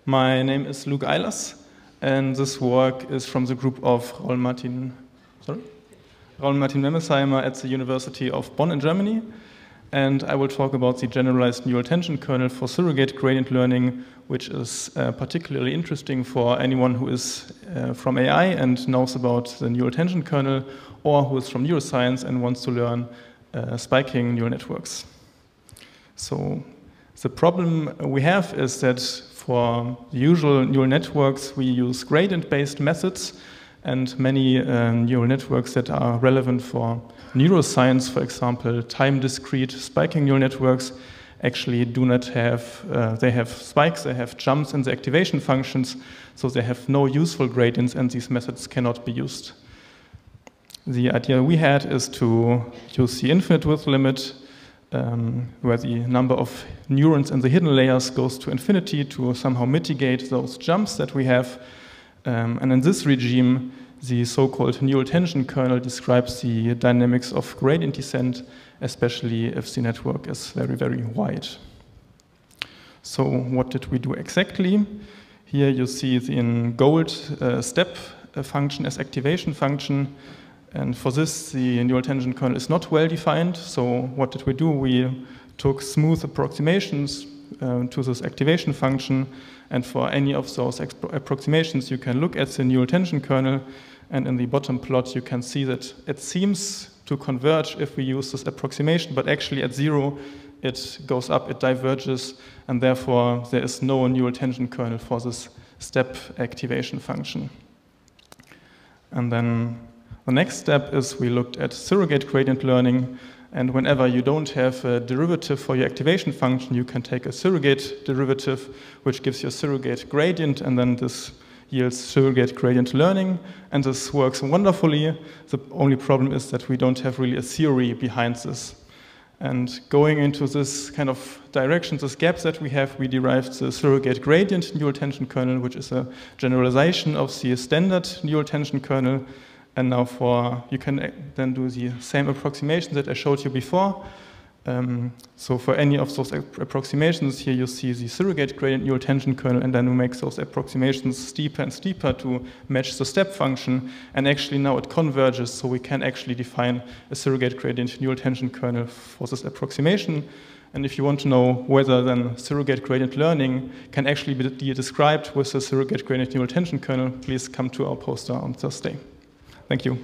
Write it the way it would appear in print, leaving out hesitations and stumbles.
My name is Luke Eilers, and this work is from the group of Raoul Martin Memesheimer at the University of Bonn in Germany. And I will talk about the generalized neural tension kernel for surrogate gradient learning, which is particularly interesting for anyone who is from AI and knows about the neural tension kernel, or who is from neuroscience and wants to learn spiking neural networks. So the problem we have is that for the usual neural networks, we use gradient-based methods, and many neural networks that are relevant for neuroscience, for example, time-discrete spiking neural networks, actually do not have, they have spikes, they have jumps in the activation functions, so they have no useful gradients, and these methods cannot be used. The idea we had is to use the infinite width limit, where the number of neurons in the hidden layers goes to infinity, to somehow mitigate those jumps that we have. And in this regime, the so-called neural tension kernel describes the dynamics of gradient descent, especially if the network is very, very wide. So what did we do exactly? Here you see in gold step function as activation function. And for this, the neural tension kernel is not well defined. So what did we do? We took smooth approximations to this activation function. And for any of those approximations, you can look at the neural tension kernel. And in the bottom plot, you can see that it seems to converge if we use this approximation. But actually, at 0, it goes up, it diverges. And therefore, there is no neural tension kernel for this step activation function. And then the next step is we looked at surrogate gradient learning, and whenever you don't have a derivative for your activation function, you can take a surrogate derivative, which gives you a surrogate gradient, and then this yields surrogate gradient learning, and this works wonderfully. The only problem is that we don't have really a theory behind this. And going into this kind of direction, this gaps that we have, we derived the surrogate gradient neural tension kernel, which is a generalization of the standard neural tension kernel. And now you can then do the same approximation that I showed you before. So for any of those approximations, here you see the surrogate gradient neural tension kernel, and then we make those approximations steeper and steeper to match the step function. And actually now it converges, so we can actually define a surrogate gradient neural tension kernel for this approximation. And if you want to know whether then surrogate gradient learning can actually be described with the surrogate gradient neural tension kernel, please come to our poster on Thursday. Thank you.